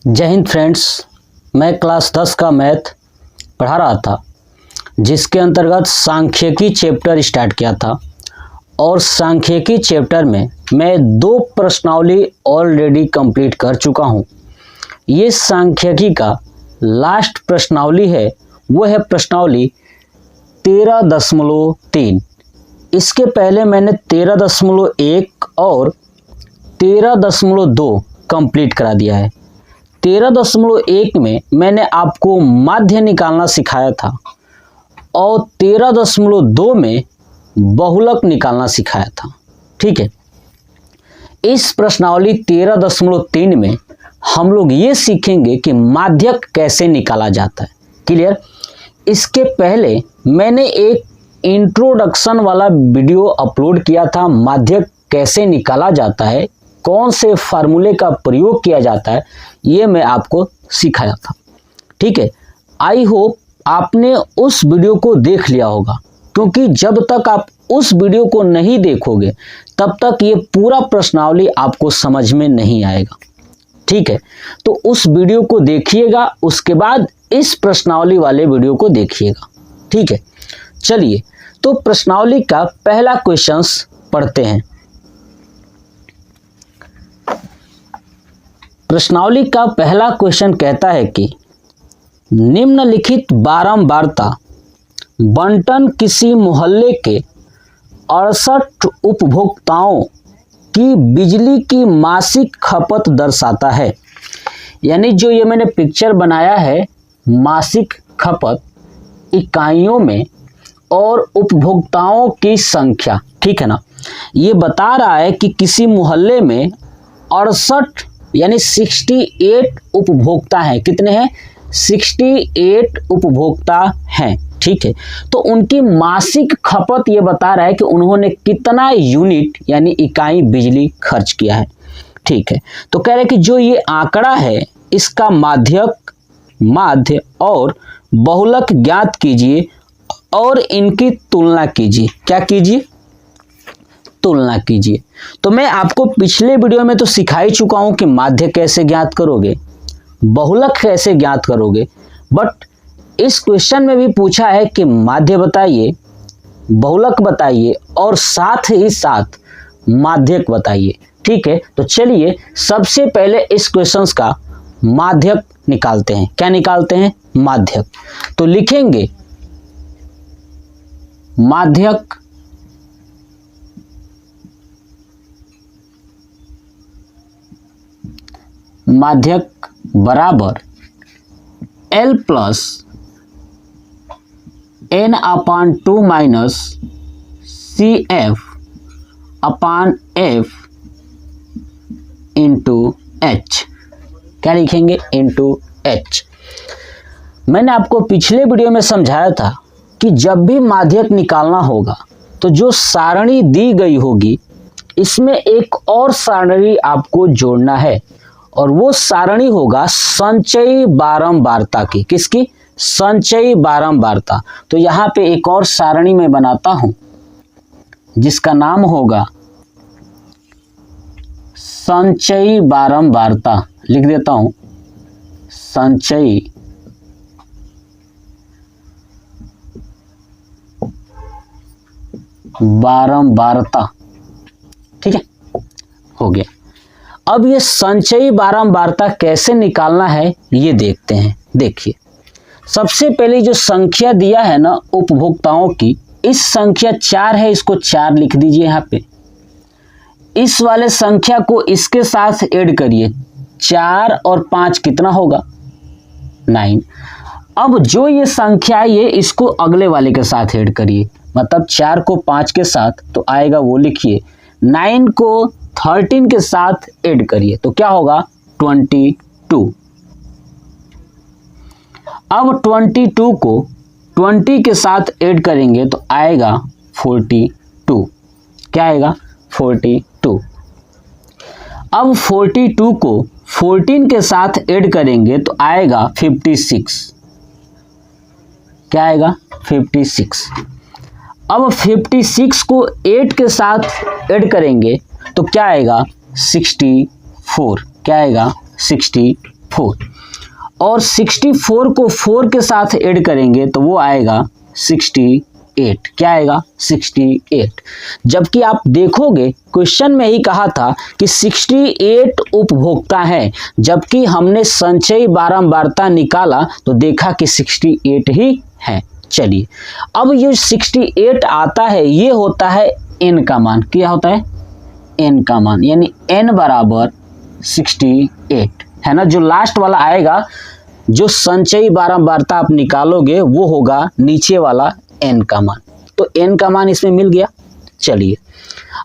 जय हिंद फ्रेंड्स, मैं क्लास 10 का मैथ पढ़ा रहा था, जिसके अंतर्गत सांख्यिकी चैप्टर स्टार्ट किया था। और सांख्यिकी चैप्टर में मैं 2 प्रश्नावली ऑलरेडी कंप्लीट कर चुका हूँ। ये सांख्यिकी का लास्ट प्रश्नावली है, वो है प्रश्नावली 13.3। इसके पहले मैंने 13.1 और 13.2 कंप्लीट करा दिया है। 13.1 में मैंने आपको माध्य निकालना सिखाया था और 13.2 में बहुलक निकालना सिखाया था। ठीक है, इस प्रश्नावली 13.3 में हम लोग ये सीखेंगे कि माध्यक कैसे निकाला जाता है। क्लियर? इसके पहले मैंने एक इंट्रोडक्शन वाला वीडियो अपलोड किया था, माध्यक कैसे निकाला जाता है, कौन से फार्मूले का प्रयोग किया जाता है, ये मैं आपको सिखाया था। ठीक है, आई होप आपने उस वीडियो को देख लिया होगा, क्योंकि जब तक आप उस वीडियो को नहीं देखोगे तब तक ये पूरा प्रश्नावली आपको समझ में नहीं आएगा। ठीक है, तो उस वीडियो को देखिएगा, उसके बाद इस प्रश्नावली वाले वीडियो को देखिएगा। ठीक है, चलिए तो प्रश्नावली का पहला क्वेश्चंस पढ़ते हैं। प्रश्नावली का पहला क्वेश्चन कहता है कि निम्नलिखित बारंबारता बंटन किसी मोहल्ले के 68 उपभोक्ताओं की बिजली की मासिक खपत दर्शाता है। यानी जो ये मैंने पिक्चर बनाया है, मासिक खपत इकाइयों में और उपभोक्ताओं की संख्या, ठीक है ना, ये बता रहा है कि किसी मोहल्ले में 68 यानी 68 उपभोक्ता हैं। कितने हैं? 68 उपभोक्ता हैं। ठीक है, तो उनकी मासिक खपत ये बता रहा है कि उन्होंने कितना यूनिट यानी इकाई बिजली खर्च किया है। ठीक है, तो कह रहे हैं कि जो ये आंकड़ा है इसका माध्यक, माध्य और बहुलक ज्ञात कीजिए और इनकी तुलना कीजिए। क्या कीजिए? तुलना कीजिए। तो मैं आपको पिछले वीडियो में तो सिखा ही चुका हूं कि माध्य कैसे ज्ञात करोगे, बहुलक कैसे ज्ञात करोगे, बट इस क्वेश्चन में भी पूछा है कि माध्य बताइए, बहुलक बताइए और साथ ही साथ माध्यक बताइए। ठीक है, तो चलिए सबसे पहले इस क्वेश्चंस का माध्यक निकालते हैं। क्या निकालते हैं? माध्यक। तो लिखेंगे माध्यक माध्यक बराबर L plus N/2 minus CF अपान F इंटू H। क्या लिखेंगे? Into H। मैंने आपको पिछले वीडियो में समझाया था कि जब भी माध्यक निकालना होगा तो जो सारणी दी गई होगी इसमें एक और सारणी आपको जोड़ना है, और वो सारणी होगा संचयी बारंबारता की। किसकी? संचयी बारंबारता। तो यहाँ पे एक और सारणी मैं बनाता हूं जिसका नाम होगा संचयी बारंबारता। लिख देता हूं संचयी बारंबारता। ठीक है, हो गया। अब ये संचयी बारंबारता कैसे निकालना है ये देखते हैं। देखिए, सबसे पहले जो संख्या दिया है ना उपभोक्ताओं की, इस संख्या 4 है, इसको 4 लिख दीजिए यहाँ पे। इस वाले संख्या को इसके साथ ऐड करिए, 4 और 5 कितना होगा? 9। अब जो ये संख्या है ये इसको अगले वाले के साथ ऐड करिए, मतलब 4 को 5 के साथ तो आएगा वो लिखिए, 9 को 13 के साथ ऐड करिए तो क्या होगा? 22। अब 22 को 20 के साथ ऐड करेंगे तो आएगा 42। क्या आएगा? 42। अब 42 को 14 के साथ ऐड करेंगे तो आएगा 56। क्या आएगा? 56। अब 56 को 8 के साथ ऐड करेंगे तो क्या आएगा? 64। क्या आएगा? 64। 4 और 64 को 4 के साथ ऐड करेंगे तो वो आएगा 68। क्या आएगा? 68। जबकि आप देखोगे क्वेश्चन में ही कहा था कि 68 उपभोक्ता हैं, जबकि हमने संचयी बारंबारता निकाला तो देखा कि 68 ही है। चलिए अब ये 68 आता है, ये होता है n का मान। क्या होता है? n का मान, यानी n बराबर 68 है ना। जो लास्ट वाला आएगा, जो संचयी बारंबारता आप निकालोगे वो होगा नीचे वाला n का मान। तो n का मान इसमें मिल गया। चलिए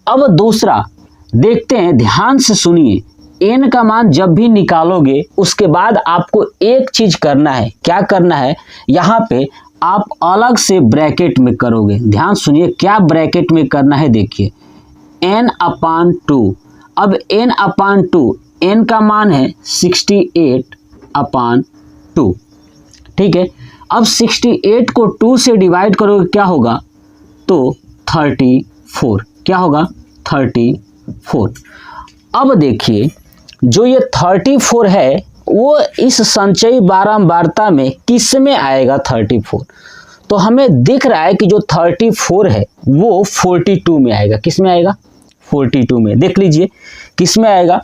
अब दूसरा देखते हैं, ध्यान से सुनिए। n का मान जब भी निकालोगे उसके बाद आपको एक चीज करना है। क्या करना है? यहाँ पे आप अलग से ब्रैकेट में करोगे। ध्यान सुनिए क्या ब्रैकेट में करना है, देखिए n/2। अब n/2, n का मान है 68/2, ठीक है। अब 68 को 2 से डिवाइड करोगे क्या होगा? तो 34। क्या होगा? 34। अब देखिए जो ये 34 है वो इस संचयी बारंबारता में किस में आएगा? 34। तो हमें दिख रहा है कि जो 34 है वो 42 में आएगा। किस में आएगा? 42 में। देख लीजिए किस में आएगा?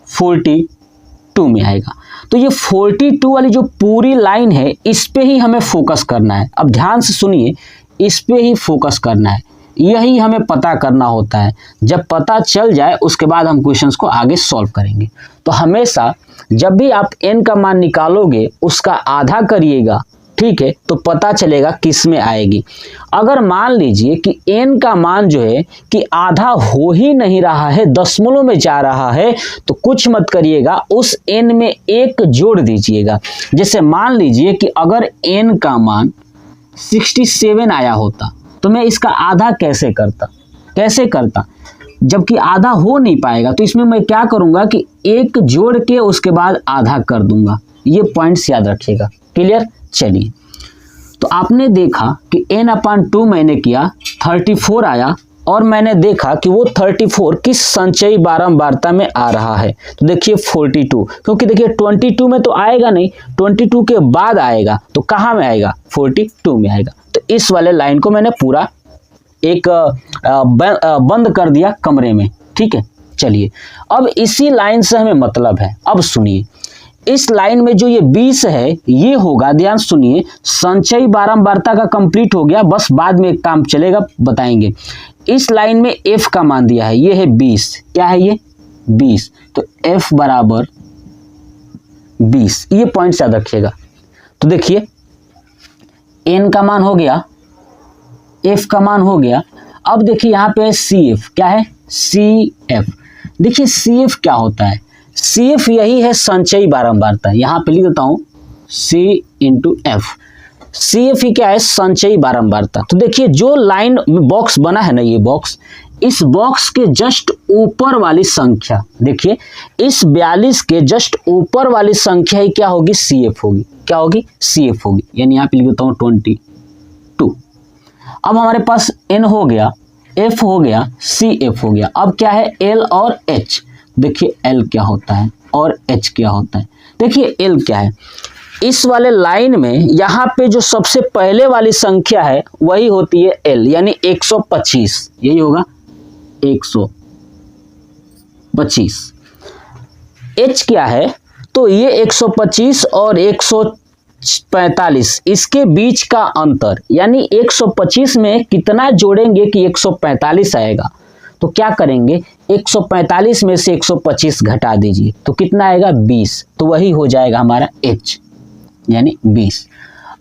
42 में आएगा। तो ये 42 वाली जो पूरी लाइन है इस पे ही हमें फोकस करना है। अब ध्यान से सुनिए, इस पे ही फोकस करना है, यही हमें पता करना होता है। जब पता चल जाए उसके बाद हम क्वेश्चंस को आगे सॉल्व करेंगे। तो हमेशा जब भी आप n का मान निकालोगे उसका आधा करिएगा, ठीक है, तो पता चलेगा किस में आएगी। अगर मान लीजिए कि n का मान जो है कि आधा हो ही नहीं रहा है, दशमलव में जा रहा है, तो कुछ मत करिएगा, उस n में एक जोड़ दीजिएगा। जैसे मान लीजिए कि अगर n का मान 67 आया होता तो मैं इसका आधा कैसे करता? जबकि आधा हो नहीं पाएगा तो इसमें मैं क्या करूंगा कि एक जोड़ के उसके बाद आधा कर दूंगा। ये पॉइंट्स याद रखिएगा। क्लियर? चलिए तो आपने देखा कि n/2 मैंने किया, 34 आया और मैंने देखा कि वो 34 किस संचयी बारंबारता में आ रहा है। तो देखिए 42, क्योंकि देखिए 22 में तो आएगा नहीं, 22 के बाद आएगा। तो कहाँ में आएगा? 42 में आएगा। तो इस वाले लाइन को मैंने पूरा एक बंद कर दिया कमरे में, ठीक है। चलिए अब इसी लाइन से हमें मतलब है। अब सुनिए, इस लाइन में जो ये 20 है ये होगा, ध्यान सुनिए, संचयी बारंबारता का कंप्लीट हो गया, बस बाद में एक काम चलेगा, बताएंगे। इस लाइन में f का मान दिया है, ये है 20। क्या है ये? 20। तो f बराबर 20। ये पॉइंट याद रखिएगा। तो देखिए n का मान हो गया, f का मान हो गया। अब देखिए यहाँ पे CF। क्या है? CF। देखिए CF क्या होता है? CF यही है संचयी बारंबारता। यहाँ पे लिख देता हूँ C × F। CF ही क्या है? संचयी बारंबारता। तो देखिए जो लाइन बॉक्स बना है ना, ये बॉक्स, इस बॉक्स के जस्ट ऊपर वाली संख्या, देखिए इस 42 के जस्ट ऊपर वाली संख्या ही क्या होगी? CF होगी। क्या होगी? CF होगी। यानी यहाँ पे लिख देता हूँ 22। अब हमारे पास n हो गया, f हो गया, CF हो गया। अब क्या है? L और H। देखिए L क्या होता है और H क्या होता है। देखिए L क्या है? इस वाले लाइन में यहाँ पे जो सबसे पहले वाली संख्या है वही होती है L, यानी 125। यही होगा 125। H क्या है? तो ये 125 और 145 इसके बीच का अंतर, यानी 125 में कितना जोड़ेंगे कि 145 आएगा। तो क्या करेंगे? 145 में से 125 घटा दीजिए तो कितना आएगा? 20। तो वही हो जाएगा हमारा H, यानी 20।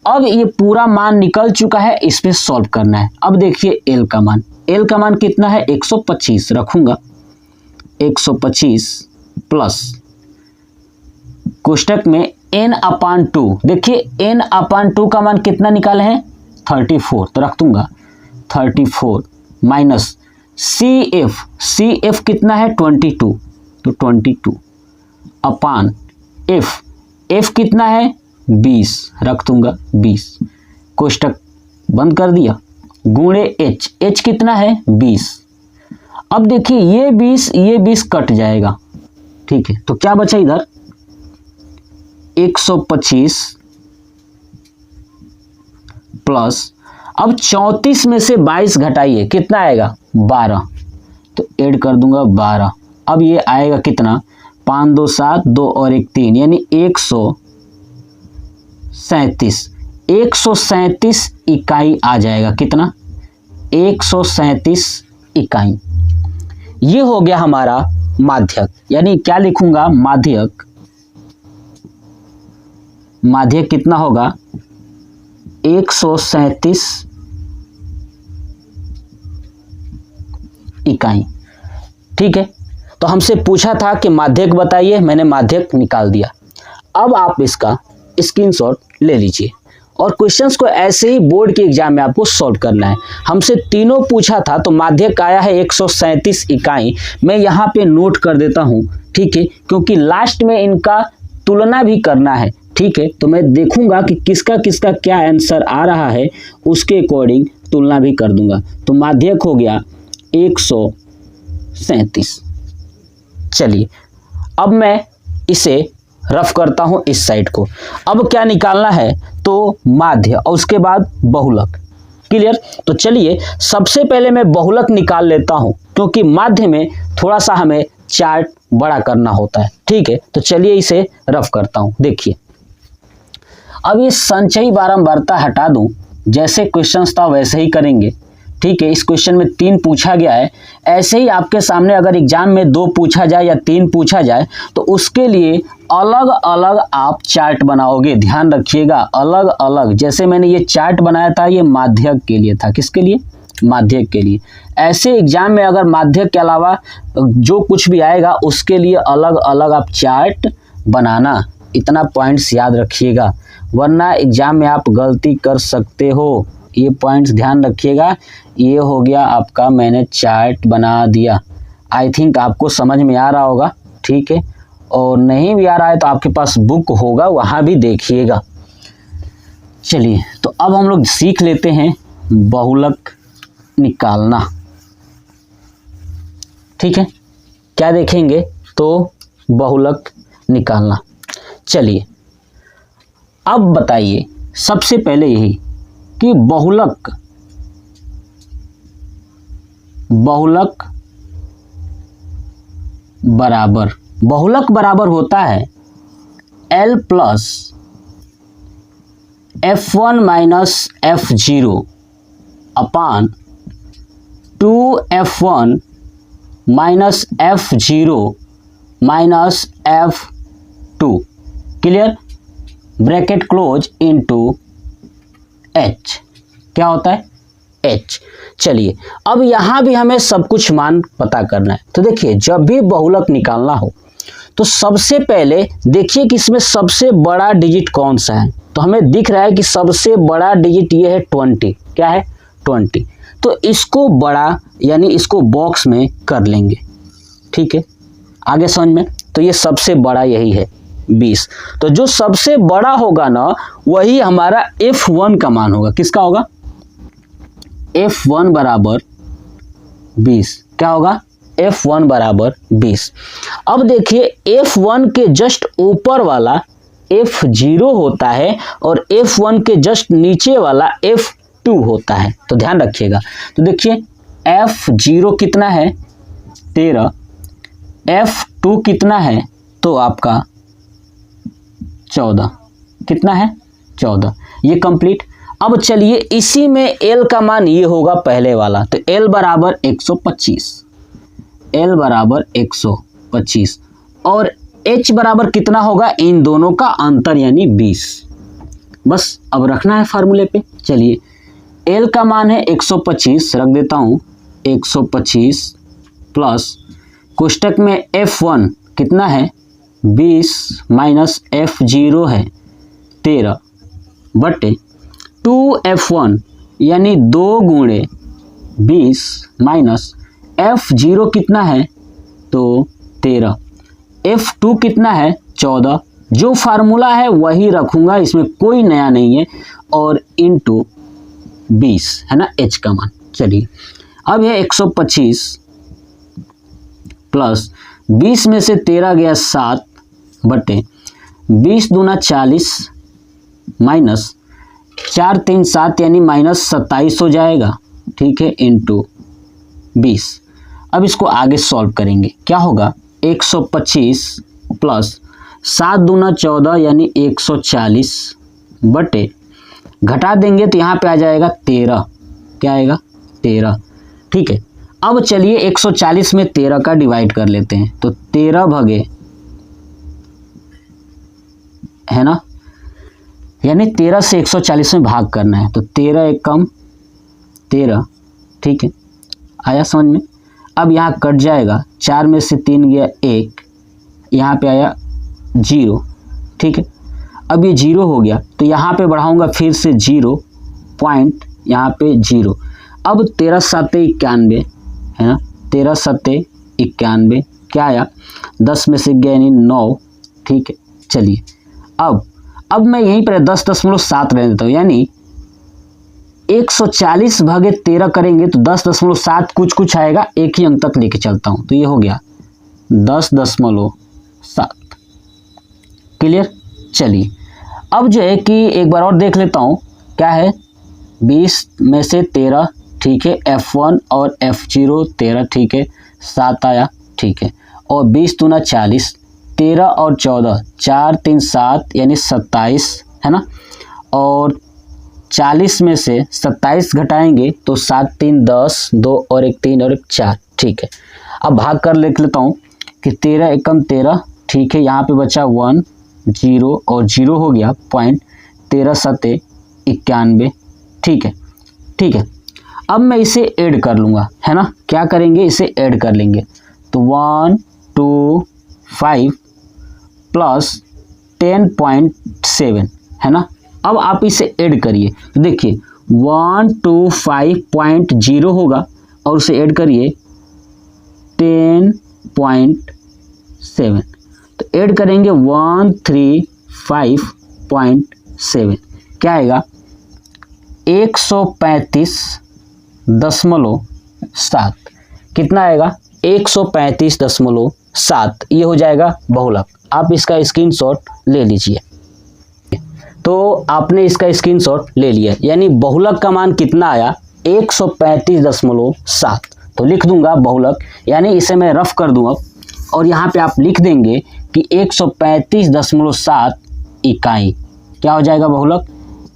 अब ये पूरा मान निकल चुका है, इस पे सॉल्व करना है। अब देखिए L का मान, L का मान कितना है? 125 रखूंगा, 125 प्लस कोष्टक में n/2। देखिए n/2 का मान कितना निकाले हैं? 34। तो रख दूंगा 34 माइनस CF कितना है? 22। तो 22 अपान F कितना है? 20। रख दूंगा 20। कोष्टक बंद कर दिया, गुणे H कितना है? 20। अब देखिए ये 20 कट जाएगा, ठीक है। तो क्या बचा इधर? 125 प्लस, अब 34 में से 22 घटाइए, कितना आएगा 12, तो ऐड कर दूंगा 12। अब ये आएगा कितना, 5 2 7, 2 और 1 3, यानी 137 इकाई आ जाएगा। कितना, 137 इकाई। ये हो गया हमारा माध्यक, यानी क्या लिखूंगा, माध्यक। माध्यक कितना होगा, 137 इकाई। ठीक है, तो हमसे पूछा था कि माध्यक बताइए, मैंने माध्यक निकाल दिया। अब आप इसका स्क्रीनशॉट ले लीजिए और क्वेश्चंस को ऐसे ही बोर्ड के एग्जाम में आपको सॉल्व करना है। हमसे तीनों पूछा था, तो माध्यक आया है 137 इकाई। मैं यहाँ पे नोट कर देता हूँ, ठीक है, क्योंकि लास्ट में इनका तुलना भी करना है। ठीक है, तो मैं देखूंगा कि किसका किसका क्या आंसर आ रहा है, उसके अकॉर्डिंग तुलना भी कर दूंगा। तो माध्यक हो गया 137। चलिए, अब मैं इसे रफ करता हूं इस साइड को। अब क्या निकालना है, तो माध्य और उसके बाद बहुलक। क्लियर, तो चलिए सबसे पहले मैं बहुलक निकाल लेता हूं, क्योंकि माध्य में थोड़ा सा हमें चार्ट बड़ा करना होता है। ठीक है, तो चलिए इसे रफ करता हूं। देखिए, अब ये संचयी बारंबारता हटा दूं, जैसे क्वेश्चन था वैसे ही करेंगे। ठीक है, इस क्वेश्चन में 3 पूछा गया है, ऐसे ही आपके सामने अगर एग्जाम में 2 पूछा जाए या 3 पूछा जाए, तो उसके लिए अलग अलग आप चार्ट बनाओगे। ध्यान रखिएगा, अलग अलग। जैसे मैंने ये चार्ट बनाया था, ये माध्यक के लिए था। किसके लिए, माध्यक के लिए। ऐसे एग्जाम में अगर माध्यक के अलावा जो कुछ भी आएगा, उसके लिए अलग अलग आप चार्ट बनाना। इतना पॉइंट्स याद रखिएगा, वरना एग्जाम में आप गलती कर सकते हो। ये पॉइंट्स ध्यान रखिएगा। ये हो गया आपका, मैंने चार्ट बना दिया। आई थिंक आपको समझ में आ रहा होगा। ठीक है, और नहीं भी आ रहा है तो आपके पास बुक होगा, वहाँ भी देखिएगा। चलिए, तो अब हम लोग सीख लेते हैं बहुलक निकालना। ठीक है, क्या देखेंगे, तो बहुलक निकालना। चलिए, अब बताइए सबसे पहले यही कि बहुलक बराबर होता है L plus F1 minus F0 अपान 2F1 minus F0 minus F2। Clear, bracket close into H। क्या होता है, H। चलिए, अब यहाँ भी हमें सब कुछ मान पता करना है। तो देखिए, जब भी बहुलक निकालना हो तो सबसे पहले देखिए कि इसमें सबसे बड़ा डिजिट कौन सा है। तो हमें दिख रहा है कि सबसे बड़ा डिजिट ये है 20। क्या है, 20। तो इसको बड़ा, यानी इसको बॉक्स में कर लेंगे। ठीक है, आगे समझ में। तो ये सबसे बड़ा यही है 20। तो जो सबसे बड़ा होगा ना, वही हमारा F1 का मान होगा। किसका होगा, F1 बराबर 20। क्या होगा, F1 बराबर 20। अब देखिए, F1 के जस्ट ऊपर वाला F0 होता है और F1 के जस्ट नीचे वाला F2 होता है। तो ध्यान रखिएगा। तो देखिए, F0 कितना है, 13। F2 कितना है, तो आपका 14। कितना है, 14। ये कंप्लीट। अब चलिए, इसी में L का मान ये होगा पहले वाला। तो L बराबर 125, L बराबर 125 और H बराबर कितना होगा, इन दोनों का अंतर यानी 20। बस अब रखना है फार्मूले पे। चलिए, L का मान है 125, रख देता हूँ 125 प्लस कोष्टक में F1 कितना है 20 माइनस F0 है 13 बटे 2F1 यानी 2 गुणे 20 माइनस F0 कितना है तो 13, F2 कितना है 14। जो फार्मूला है वही रखूंगा, इसमें कोई नया नहीं है, और इनटू 20 है ना H का मान। चलिए, अब ये 125 प्लस 20 में से 13 गया 7 बटे 20 दूना 40 माइनस 4 3 7 यानी -27 हो जाएगा, ठीक है, इंटू 20। अब इसको आगे सॉल्व करेंगे, क्या होगा 125 प्लस 7 दूना 14 यानी 140 बटे, घटा देंगे तो यहाँ पे आ जाएगा 13, क्या आएगा 13, ठीक है। अब चलिए 140 में 13 का डिवाइड कर लेते हैं, तो 13 भगे, है ना, यानी 13 से 140 में भाग करना है, तो 13 एक कम 13, ठीक है, आया समझ में। अब यहाँ कट जाएगा, 4 में से 3 गया 1, यहाँ पे आया 0, ठीक है। अब ये 0 हो गया तो यहाँ पे बढ़ाऊंगा फिर से 0 पॉइंट, यहाँ पे 0। अब 13 7 91, है ना, 13 7 91, क्या आया 10 में से गया यानी 9, ठीक है। चलिए अब मैं यहीं पर 10.7 रह देता हूँ, यानी 140 भागे 13 करेंगे तो 10.7 कुछ आएगा, एक ही अंक तक लेके चलता हूँ, तो ये हो गया 10.7। क्लियर। चलिए अब जो है कि एक बार और देख लेता हूँ, क्या है 20 में से 13, ठीक है, F1 और F0 13, ठीक है, 7 आया, ठीक है, और 20 दूना 40, 13 और 14 4 3 7 यानी 27, है ना, और 40 में से 27 घटाएंगे तो 7 3 10, 2 और 1 3 और 1 4, ठीक है। अब भाग कर लिख लेता हूँ कि 13 एकम 13, ठीक है, यहाँ पे बचा 1 0 और 0 हो गया पॉइंट, 13 7 91, ठीक है, ठीक है। अब मैं इसे ऐड कर लूँगा, है ना, क्या करेंगे इसे ऐड कर लेंगे, तो 1 2 5 प्लस 10.7, है ना। अब आप इसे ऐड करिए तो देखिए 125.0 होगा और उसे ऐड करिए 10.7, तो ऐड करेंगे 135.7, क्या आएगा 135.7, कितना आएगा 135.7, ये हो जाएगा बहुलक। आप इसका स्क्रीनशॉट ले लीजिए। तो आपने इसका स्क्रीनशॉट ले लिया, यानी बहुलक का मान कितना आया 135.7, तो लिख दूंगा बहुलक, यानी इसे मैं रफ कर दूंगा और यहाँ पे आप लिख देंगे कि 135.7 इकाई, क्या हो जाएगा बहुलक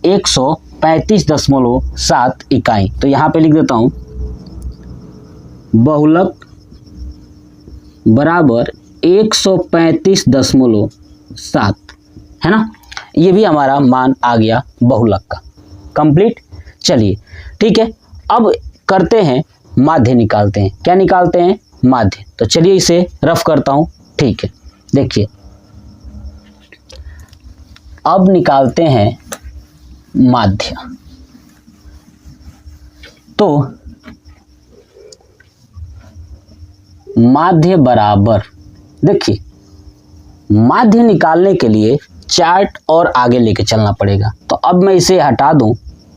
135.7 इकाई। तो यहाँ पे लिख देता हूँ बहुलक बराबर 135.7, है ना, ये भी हमारा मान आ गया बहुलक का, कंप्लीट। चलिए ठीक है, अब करते हैं माध्य निकालते हैं, क्या निकालते हैं माध्य। तो चलिए इसे रफ करता हूं, ठीक है, देखिए अब निकालते हैं माध्य। तो माध्य बराबर, देखिए माध्य निकालने के लिए चार्ट और आगे लेके चलना पड़ेगा, तो अब मैं इसे हटा दूं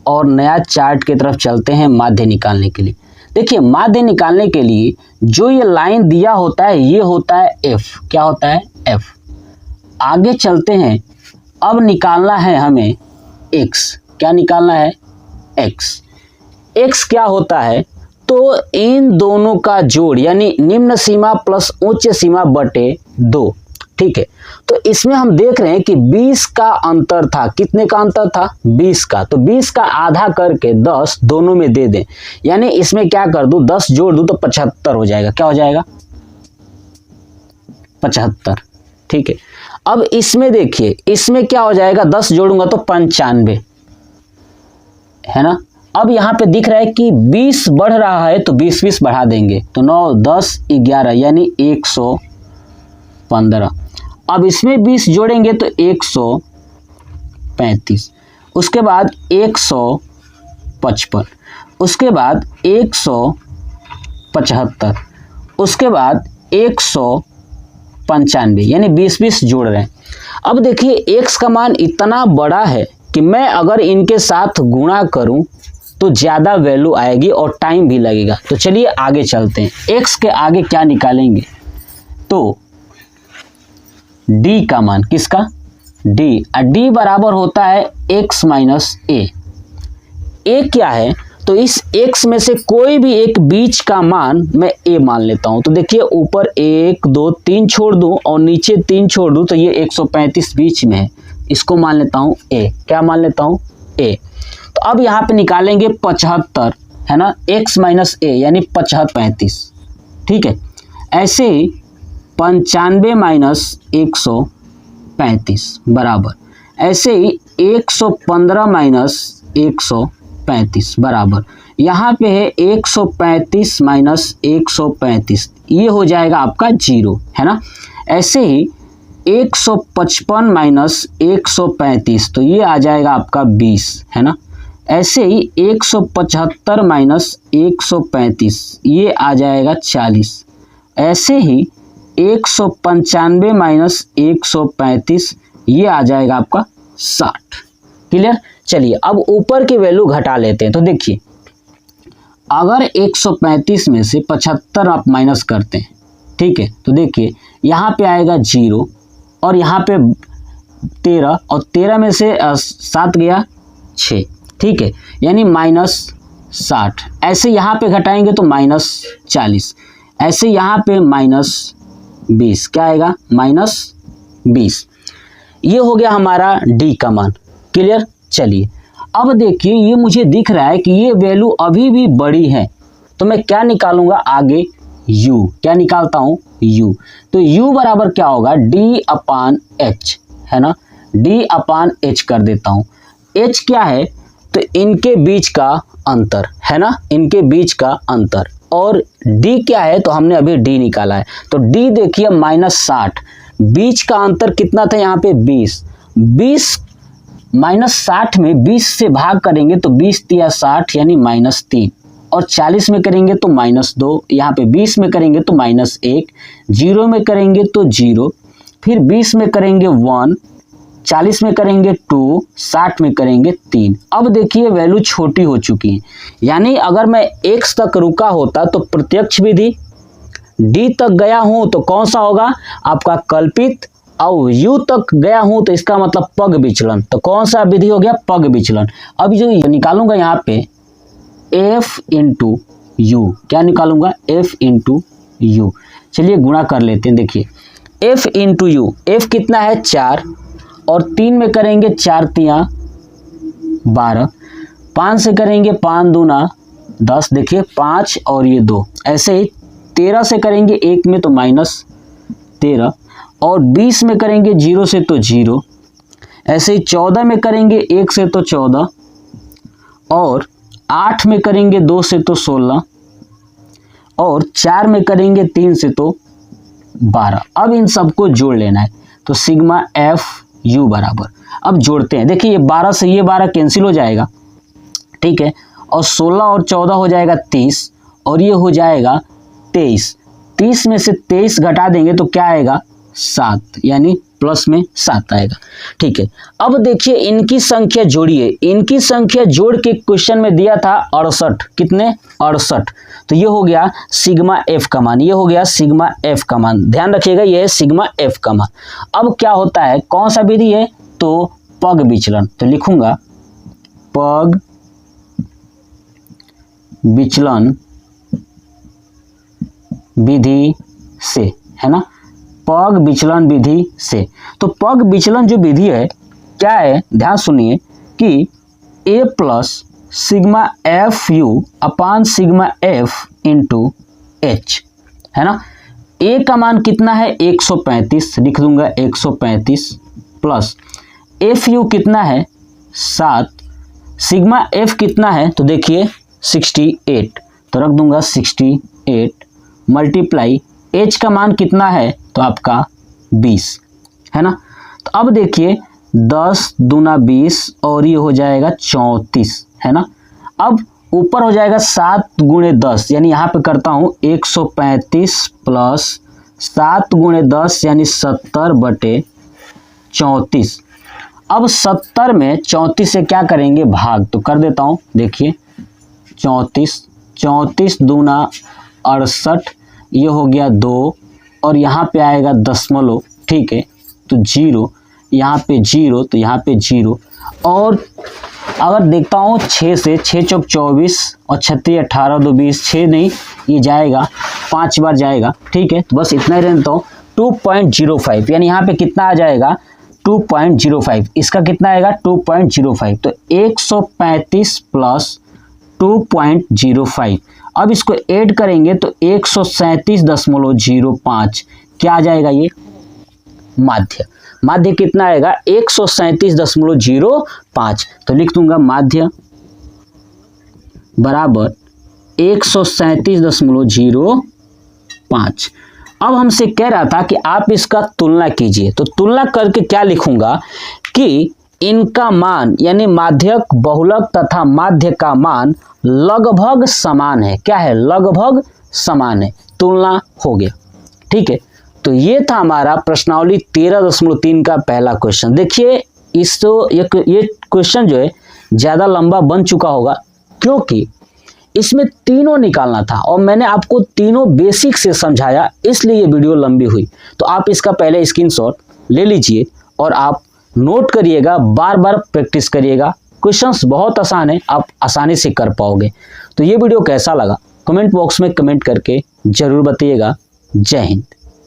और नया चार्ट की तरफ चलते हैं माध्य निकालने के लिए। देखिए माध्य निकालने के लिए जो ये लाइन दिया होता है ये होता है F, क्या होता है F। आगे चलते हैं, अब निकालना है हमें X, क्या निकालना है X। X क्या होता है, तो इन दोनों का जोड़ यानी निम्न सीमा प्लस उच्च सीमा बटे 2, ठीक है। तो इसमें हम देख रहे हैं कि 20 का अंतर था, कितने का अंतर था 20 का, तो 20 का आधा करके 10 दोनों में दे दें, यानी इसमें क्या कर दूं 10 जोड़ दूं तो 75 हो जाएगा, क्या हो जाएगा 75, ठीक है। अब इसमें देखिए इसमें क्या हो जाएगा 10 जोड़ूंगा तो 95, है ना। अब यहाँ पे दिख रहा है कि 20 बढ़ रहा है तो 20 बढ़ा देंगे, तो 9 10 11 यानी 115। अब इसमें 20 जोड़ेंगे तो 135, उसके बाद 155, उसके बाद 175, उसके बाद 195, यानी 20 जोड़ रहे हैं। अब देखिए x का मान इतना बड़ा है कि मैं अगर इनके साथ गुणा करूं तो ज़्यादा वैल्यू आएगी और टाइम भी लगेगा। तो चलिए आगे चलते हैं, x के आगे क्या निकालेंगे, तो d का मान, किसका डी, डी बराबर होता है x माइनस ए। ए क्या है, तो इस x में से कोई भी एक बीच का मान मैं a मान लेता हूं। तो देखिए ऊपर 1 2 3 छोड़ दूं और नीचे 3 छोड़ दूं तो ये 135 बीच में है, इसको मान लेता हूं a। क्या मान लेता हूं a। तो अब यहाँ पे निकालेंगे 75, है ना, x माइनस ए यानी 35, ठीक है। ऐसे ही 95 माइनस 135 बराबर, ऐसे ही 115 माइनस 135 बराबर, यहाँ पे है 135 माइनस 135, ये हो जाएगा आपका 0, है ना। ऐसे ही 155 माइनस 135, तो ये आ जाएगा आपका 20, है ना। ऐसे ही 175 माइनस 135, ये आ जाएगा 40। ऐसे ही 195 माइनस 135, ये आ जाएगा आपका 60। क्लियर। चलिए अब ऊपर की वैल्यू घटा लेते हैं। तो देखिए अगर 135 में से 75 आप माइनस करते हैं, ठीक है, तो देखिए यहाँ पे आएगा 0 और यहाँ पे 13 और 13 में से 7 गया 6, ठीक है, यानी माइनस 60। ऐसे यहाँ पे घटाएंगे तो माइनस 40, ऐसे यहाँ पे माइनस 20, क्या आएगा माइनस 20। ये हो गया हमारा डी का मान। क्लियर। चलिए अब देखिए ये मुझे दिख रहा है कि ये वैल्यू अभी भी बड़ी है, तो मैं क्या निकालूंगा आगे, u। क्या निकालता हूँ u। तो u बराबर क्या होगा d अपान h, है ना, d अपान h कर देता हूँ। h क्या है, तो इनके बीच का अंतर, है ना, इनके बीच का अंतर। और d क्या है, तो हमने अभी d निकाला है, तो d देखिए माइनस 60, बीच का अंतर कितना था यहाँ पे 20, 20 माइनस 60 में 20 से भाग करेंगे तो 20 तिया 60 यानी माइनस 3, और 40 में करेंगे तो माइनस 2, यहाँ पे 20 में करेंगे तो माइनस 1, 0 में करेंगे तो 0, फिर 20 में करेंगे 1, 40 में करेंगे 2, 60 में करेंगे 3। अब देखिए वैल्यू छोटी हो चुकी है, यानी अगर मैं x तक रुका होता तो प्रत्यक्ष विधि, d तक गया हूं तो कौन सा होगा आपका कल्पित, और u तक गया हूं तो इसका मतलब पग विचलन, तो कौन सा विधि हो गया पग विचलन। अब जो निकालूंगा यहाँ पे f इंटू यू, क्या निकालूंगा f इंटू यू। चलिए गुणा कर लेते हैं। देखिए f इंटू यू, f कितना है 4 और 3 में करेंगे 4 तिया 12, 5 से करेंगे 5 दूना 10, देखिए 5 और ये 2, ऐसे ही 13 से करेंगे 1 में तो माइनस 13, और 20 में करेंगे 0 से तो 0, ऐसे ही 14 में करेंगे 1 से तो 14, और 8 में करेंगे 2 से तो 16, और 4 में करेंगे 3 से तो 12। अब इन सबको जोड़ लेना है, तो सिग्मा एफ यू बराबर, अब जोड़ते हैं। देखिए ये 12 से ये 12 कैंसिल हो जाएगा, ठीक है, और 16 और 14 हो जाएगा 30, और ये हो जाएगा 23। 30 में से 23 घटा देंगे तो क्या आएगा 7, यानी प्लस में 7 आएगा, ठीक है। अब देखिए इनकी संख्या जोड़िए, इनकी संख्या जोड़ के क्वेश्चन में दिया था 68, कितने 68, तो ये हो गया सिग्मा एफ का मान, ये हो गया सिग्मा एफ का मान, ध्यान रखिएगा ये है सिग्मा एफ का मान। अब क्या होता है, कौन सा विधि है, तो पग विचलन, तो लिखूंगा पग विचलन विधि से, है ना, पग विचलन विधि से। तो पग विचलन जो विधि है क्या है, ध्यान सुनिए कि a plus sigma F you upon sigma F into H, है ना। a का मान कितना है 135, लिख दूंगा 135, प्लस एफ यू कितना है 7, सिग्मा एफ कितना है तो देखिए 68, तो रख दूंगा 68, मल्टीप्लाई एच का मान कितना है तो आपका 20, है ना। तो अब देखिए 10 दूना 20 और ये हो जाएगा 34, है ना। अब ऊपर हो जाएगा 7 गुणे 10, यानी यहाँ पे करता हूँ 135 प्लस 7 गुणे 10 यानी 70 बटे 34। अब 70 में 34 से क्या करेंगे भाग, तो कर देता हूँ। देखिए 34 दूना 68, ये हो गया 2 और यहाँ पे आएगा दशमलव, ठीक है, तो 0, यहाँ पे 0, तो यहाँ पे 0। और अगर देखता हूँ 6 से, 6 चौक 24 और 36 18 2 20, 6 नहीं ये जाएगा, 5 बार जाएगा, ठीक है। तो बस इतना ही रहता हूँ। 2.05 यानी यहाँ पे कितना आ जाएगा 2.05, इसका कितना आएगा 2.05, तो 135 प्लस 2.05। अब इसको ऐड करेंगे तो 137.05 क्या आ जाएगा, ये माध्य। माध्य कितना आएगा 137.05। तो लिख दूंगा माध्य बराबर 137.05। अब हमसे कह रहा था कि आप इसका तुलना कीजिए, तो तुलना करके क्या लिखूंगा कि इनका मान यानी माध्यक, बहुलक तथा माध्य का मान लगभग समान है। क्या है, लगभग समान है। तुलना हो गया, ठीक है। तो ये था हमारा प्रश्नावली 13.3 का पहला क्वेश्चन। देखिए इस तो ये क्वेश्चन जो है ज़्यादा लंबा बन चुका होगा, क्योंकि इसमें तीनों निकालना था और मैंने आपको तीनों बेसिक से समझाया, इसलिए ये वीडियो लंबी हुई। तो आप इसका पहले स्क्रीनशॉट ले लीजिए और आप नोट करिएगा, बार बार प्रैक्टिस करिएगा। क्वेश्चंस बहुत आसान है, आप आसानी से कर पाओगे। तो ये वीडियो कैसा लगा कमेंट बॉक्स में कमेंट करके जरूर बताइएगा। जय हिंद।